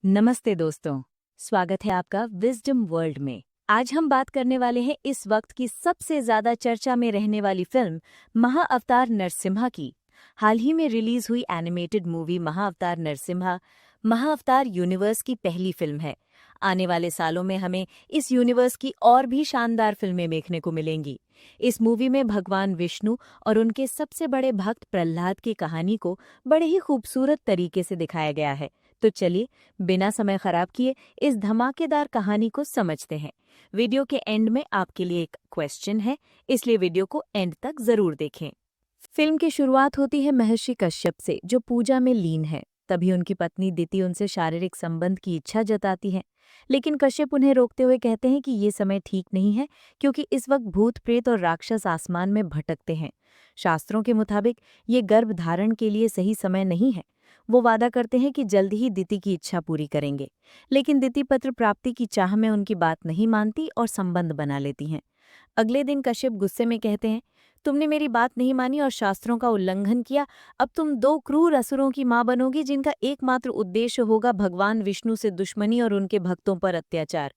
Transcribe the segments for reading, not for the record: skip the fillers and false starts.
नमस्ते दोस्तों, स्वागत है आपका विजडम वर्ल्ड में। आज हम बात करने वाले हैं इस वक्त की सबसे ज्यादा चर्चा में रहने वाली फिल्म महाअवतार नरसिम्हा की। हाल ही में रिलीज हुई एनिमेटेड मूवी महाअवतार नरसिम्हा महाअवतार यूनिवर्स की पहली फिल्म है। आने वाले सालों में हमें इस यूनिवर्स की और भी शानदार फिल्में देखने को मिलेंगी। इस मूवी में भगवान विष्णु और उनके सबसे बड़े भक्त प्रहलाद की कहानी को बड़े ही खूबसूरत तरीके से दिखाया गया है। तो चलिए बिना समय खराब किए इस धमाकेदार कहानी को समझते हैं। वीडियो के एंड में आपके लिए एक क्वेश्चन है, इसलिए वीडियो को एंड तक जरूर देखें। फिल्म की शुरुआत होती है महर्षि कश्यप से, जो पूजा में लीन है। तभी उनकी पत्नी दिति उनसे शारीरिक संबंध की इच्छा जताती है, लेकिन कश्यप उन्हें रोकते हुए कहते हैं कि ये समय ठीक नहीं है, क्योंकि इस वक्त भूत प्रेत और राक्षस आसमान में भटकते हैं। शास्त्रों के मुताबिक ये गर्भ धारण के लिए सही समय नहीं है। वो वादा करते हैं कि जल्द ही दिति की इच्छा पूरी करेंगे, लेकिन दिति पत्र प्राप्ति की चाह में उनकी बात नहीं मानती और संबंध बना लेती हैं। अगले दिन कश्यप गुस्से में कहते हैं, तुमने मेरी बात नहीं मानी और शास्त्रों का उल्लंघन किया। अब तुम दो क्रूर असुरों की मां बनोगी, जिनका एकमात्र उद्देश्य होगा भगवान विष्णु से दुश्मनी और उनके भक्तों पर अत्याचार।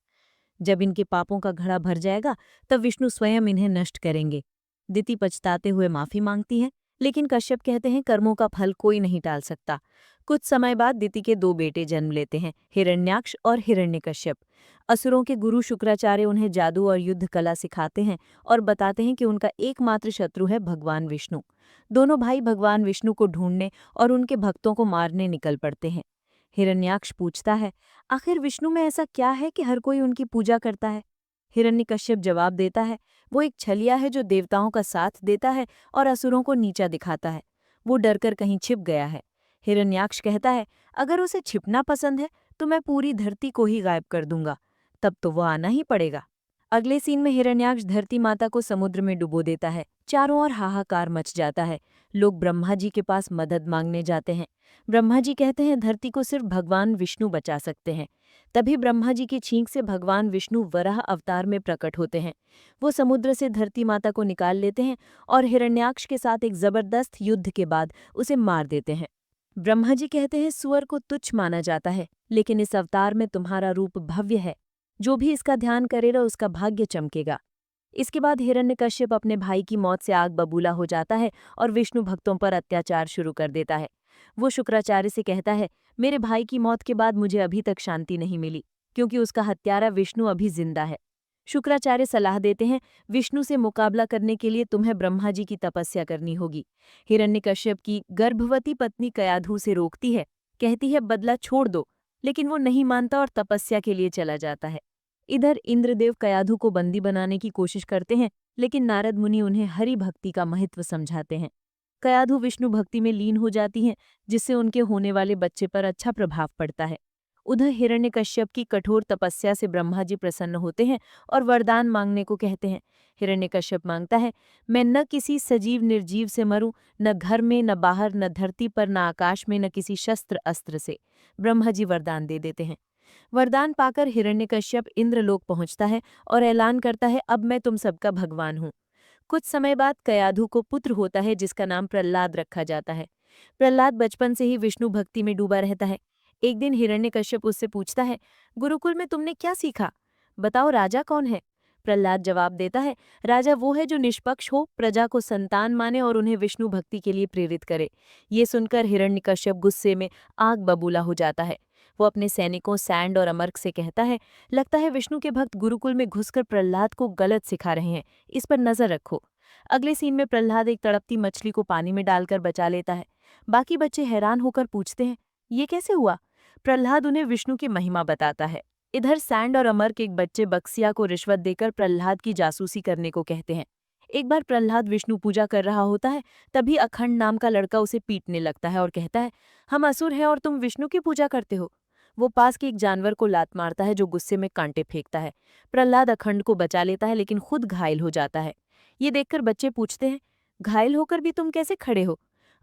जब इनके पापों का घड़ा भर जाएगा, तब विष्णु स्वयं इन्हें नष्ट करेंगे। दिति पछताते हुए माफी मांगती है, लेकिन कश्यप कहते हैं कर्मों का फल कोई नहीं टाल सकता। कुछ समय बाद दिति के दो बेटे जन्म लेते हैं, हिरण्याक्ष और हिरण्यकश्यप। असुरों के गुरु शुक्राचार्य उन्हें जादू और युद्ध कला सिखाते हैं और बताते हैं कि उनका एकमात्र शत्रु है भगवान विष्णु। दोनों भाई भगवान विष्णु को ढूंढने और उनके भक्तों को मारने निकल पड़ते हैं। हिरण्याक्ष पूछता है, आखिर विष्णु में ऐसा क्या है कि हर कोई उनकी पूजा करता है? हिरण्यकश्यप जवाब देता है, वो एक छलिया है जो देवताओं का साथ देता है और असुरों को नीचा दिखाता है। वो डरकर कहीं छिप गया है। हिरण्याक्ष कहता है, अगर उसे छिपना पसंद है तो मैं पूरी धरती को ही गायब कर दूंगा, तब तो वो आना ही पड़ेगा। अगले सीन में हिरण्याक्ष धरती माता को समुद्र में डुबो देता है। चारों ओर हाहाकार मच जाता है। लोग ब्रह्मा जी के पास मदद मांगने जाते हैं। ब्रह्मा जी कहते हैं धरती को सिर्फ भगवान विष्णु बचा सकते हैं। तभी ब्रह्मा जी की छींक से भगवान विष्णु वराह अवतार में प्रकट होते हैं। वो समुद्र से धरती माता को निकाल लेते हैं और हिरण्याक्ष के साथ एक जबरदस्त युद्ध के बाद उसे मार देते हैं। ब्रह्मा जी कहते हैं सुअर को तुच्छ माना जाता है, लेकिन इस अवतार में तुम्हारा रूप भव्य है। जो भी इसका ध्यान करेगा उसका भाग्य चमकेगा। इसके बाद हिरण्यकश्यप अपने भाई की मौत से आग बबूला हो जाता है और विष्णु भक्तों पर अत्याचार शुरू कर देता है। वो शुक्राचार्य से कहता है, मेरे भाई की मौत के बाद मुझे अभी तक शांति नहीं मिली, क्योंकि उसका हत्यारा विष्णु अभी जिंदा है। शुक्राचार्य सलाह देते हैं, विष्णु से मुकाबला करने के लिए तुम्हें ब्रह्मा जी की तपस्या करनी होगी। हिरण्यकश्यप की गर्भवती पत्नी कयाधु से रोकती है, कहती है बदला छोड़ दो, लेकिन वो नहीं मानता और तपस्या के लिए चला जाता है। इधर इंद्रदेव कयाधु को बंदी बनाने की कोशिश करते हैं, लेकिन नारद मुनि उन्हें हरि भक्ति का महत्व समझाते हैं। कयाधु विष्णु भक्ति में लीन हो जाती हैं, जिससे उनके होने वाले बच्चे पर अच्छा प्रभाव पड़ता है। उधर हिरण्यकश्यप की कठोर तपस्या से ब्रह्मा जी प्रसन्न होते हैं और वरदान मांगने को कहते हैं। हिरण्यकश्यप मांगता है, मैं न किसी सजीव निर्जीव से मरूं, न घर में न बाहर, न धरती पर न आकाश में, न किसी शस्त्र अस्त्र से। ब्रह्मा जी वरदान दे देते हैं। वरदान पाकर हिरण्यकश्यप इंद्रलोक पहुंचता है और ऐलान करता है, अब मैं तुम सबका भगवान हूँ। कुछ समय बाद कयाधु को पुत्र होता है, जिसका नाम प्रहलाद रखा जाता है। प्रहलाद बचपन से ही विष्णु भक्ति में डूबा रहता है। एक दिन हिरण्यकश्यप उससे पूछता है, गुरुकुल में तुमने क्या सीखा? बताओ, राजा कौन है? प्रहलाद जवाब देता है, राजा वो है जो निष्पक्ष हो, प्रजा को संतान माने और उन्हें विष्णु भक्ति के लिए प्रेरित करे। ये सुनकर हिरण्यकश्यप गुस्से में आग बबूला हो जाता है। वो अपने सैनिकों सैंड और अमर्क से कहता है, लगता है विष्णु के भक्त गुरुकुल में घुसकर प्रहलाद को गलत सिखा रहे हैं, इस पर नजर रखो। अगले सीन में प्रहलाद एक तड़पती मछली को पानी में डालकर बचा लेता है। बाकी बच्चे हैरान होकर पूछते हैं, ये कैसे हुआ? प्रहलाद उन्हें विष्णु की महिमा बताता है। इधर सैंड और अमर्क एक बच्चे बक्सिया को रिश्वत देकर प्रहलाद की जासूसी करने को कहते हैं। एक बार प्रहलाद विष्णु पूजा कर रहा होता है, तभी अखंड नाम का लड़का उसे पीटने लगता है और कहता है, हम असुर हैं और तुम विष्णु की पूजा करते हो। वो पास के एक जानवर को लात मारता है, जो गुस्से में कांटे फेंकता है। प्रहलाद अखंड को बचा लेता है, लेकिन खुद घायल हो जाता है। ये देखकर बच्चे पूछते हैं, घायल होकर भी तुम कैसे खड़े हो?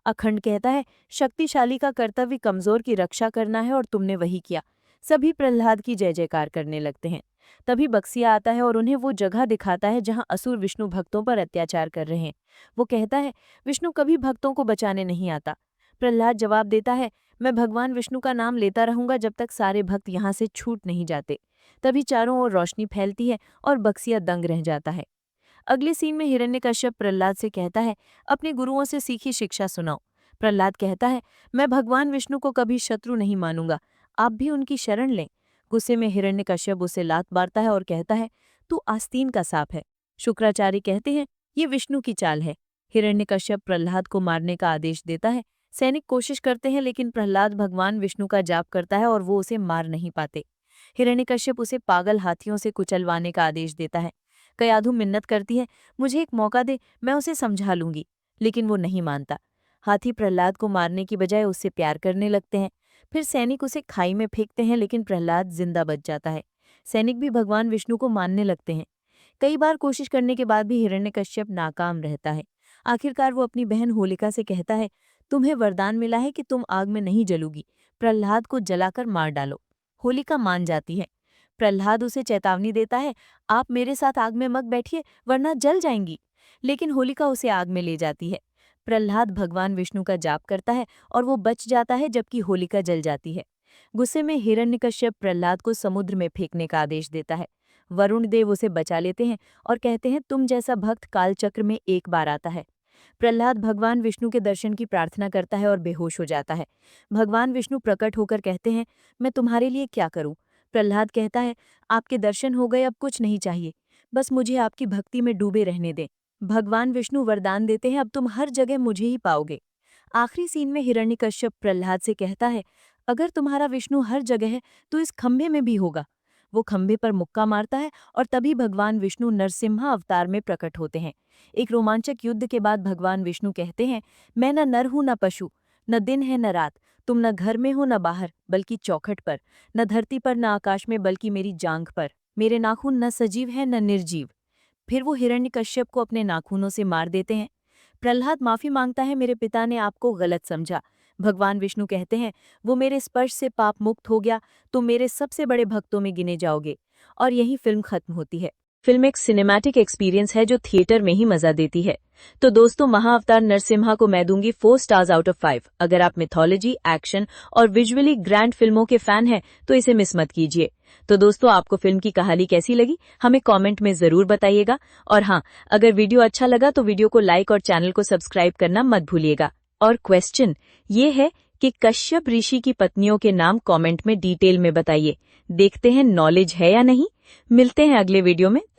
अखंड कहता है, शक्तिशाली का कर्तव्य कमजोर की रक्षा करना है और तुमने वही किया। सभी प्रहलाद की जय जयकार करने लगते हैं। तभी बक्सिया आता है और उन्हें वो जगह दिखाता है जहां असुर विष्णु भक्तों पर अत्याचार कर रहे हैं। वो कहता है, विष्णु कभी भक्तों को बचाने नहीं आता। प्रहलाद जवाब देता है, मैं भगवान विष्णु का नाम लेता रहूंगा जब तक सारे भक्त यहाँ से छूट नहीं जाते। तभी चारों ओर रोशनी फैलती है और बक्सिया दंग रह जाता है। अगले सीन में हिरण्यकश्यप प्रहलाद से कहता है, अपने गुरुओं से सीखी शिक्षा सुनाओ। प्रहलाद कहता है, मैं भगवान विष्णु को कभी शत्रु नहीं मानूंगा, आप भी उनकी शरण लें। गुस्से में हिरण्यकश्यप उसे लात मारता है और कहता है, तू आस्तीन का सांप है। शुक्राचार्य कहते हैं, ये विष्णु की चाल है। हिरण्यकश्यप प्रहलाद को मारने का आदेश देता है। सैनिक कोशिश करते हैं लेकिन प्रहलाद भगवान विष्णु का जाप करता है और वो उसे मार नहीं पाते। हिरण्यकश्यप उसे पागल हाथियों से कुचलवाने का आदेश देता है। कयाधु मिन्नत करती है, मुझे एक मौका दे, मैं उसे समझा लूंगी, लेकिन वो नहीं मानता। हाथी प्रहलाद को मारने की बजाय उससे प्यार करने लगते हैं। फिर सैनिक उसे खाई में फेंकते हैं लेकिन प्रहलाद जिंदा बच जाता है। सैनिक भी भगवान विष्णु को मानने लगते हैं। कई बार कोशिश करने के बाद भी हिरण्यकश्यप नाकाम रहता है। आखिरकार वो अपनी बहन होलिका से कहता है, तुम्हें वरदान मिला है कि तुम आग में नहीं जलोगी, प्रहलाद को जलाकर मार डालो। होलिका मान जाती है। प्रहलाद उसे चेतावनी देता है, आप मेरे साथ आग में मत बैठिए वरना जल जाएंगी। लेकिन होलिका उसे आग में ले जाती है। प्रहलाद भगवान विष्णु का जाप करता है और वो बच जाता है जबकि होलिका जल जाती है। गुस्से में हिरण्यकश्यप प्रहलाद को समुद्र में फेंकने का आदेश देता है। वरुण देव उसे बचा लेते हैं और कहते हैं, तुम जैसा भक्त कालचक्र में एक बार आता है। प्रहलाद भगवान विष्णु के दर्शन की प्रार्थना करता है और बेहोश हो जाता है। भगवान विष्णु प्रकट होकर कहते हैं, मैं तुम्हारे लिए क्या करूं? प्रहलाद कहता है, आपके दर्शन हो गए, अब कुछ नहीं चाहिए, बस मुझे आपकी भक्ति में डूबे रहने दें। भगवान विष्णु वरदान देते हैं, अब तुम हर जगह मुझे ही पाओगे। आखिरी सीन में हिरण्यकश्यप प्रहलाद से कहता है, अगर तुम्हारा विष्णु हर जगह है तो इस खंभे में भी होगा। वो खंभे पर मुक्का मारता है और तभी भगवान विष्णु नरसिम्हा अवतार में प्रकट होते हैं। एक रोमांचक युद्ध के बाद भगवान विष्णु कहते हैं, मैं न नर हूं न पशु, न दिन है न रात, तुम न घर में हो न बाहर बल्कि चौखट पर, न धरती पर न आकाश में बल्कि मेरी जांघ पर। मेरे नाखून न सजीव है न निर्जीव। फिर वो हिरण्यकश्यप को अपने नाखूनों से मार देते हैं। प्रहलाद माफी मांगता है, मेरे पिता ने आपको गलत समझा। भगवान विष्णु कहते हैं, वो मेरे स्पर्श से पाप मुक्त हो गया, तुम मेरे सबसे बड़े भक्तों में गिने जाओगे। और यही फिल्म खत्म होती है। फिल्म एक सिनेमैटिक एक्सपीरियंस है जो थिएटर में ही मजा देती है। तो दोस्तों, महाअवतार नरसिम्हा को मैं दूंगी 4 स्टार्स आउट ऑफ 5। अगर आप मिथोलॉजी, एक्शन और विजुअली ग्रैंड फिल्मों के फैन हैं तो इसे मिस मत कीजिए। तो दोस्तों, आपको फिल्म की कहानी कैसी लगी हमें कमेंट में जरूर बताइएगा। और हाँ, अगर वीडियो अच्छा लगा तो वीडियो को लाइक और चैनल को सब्सक्राइब करना मत भूलिएगा। और क्वेश्चन ये है कि कश्यप ऋषि की पत्नियों के नाम कमेंट में डिटेल में बताइए। देखते हैं नॉलेज है या नहीं। मिलते हैं अगले वीडियो में, तब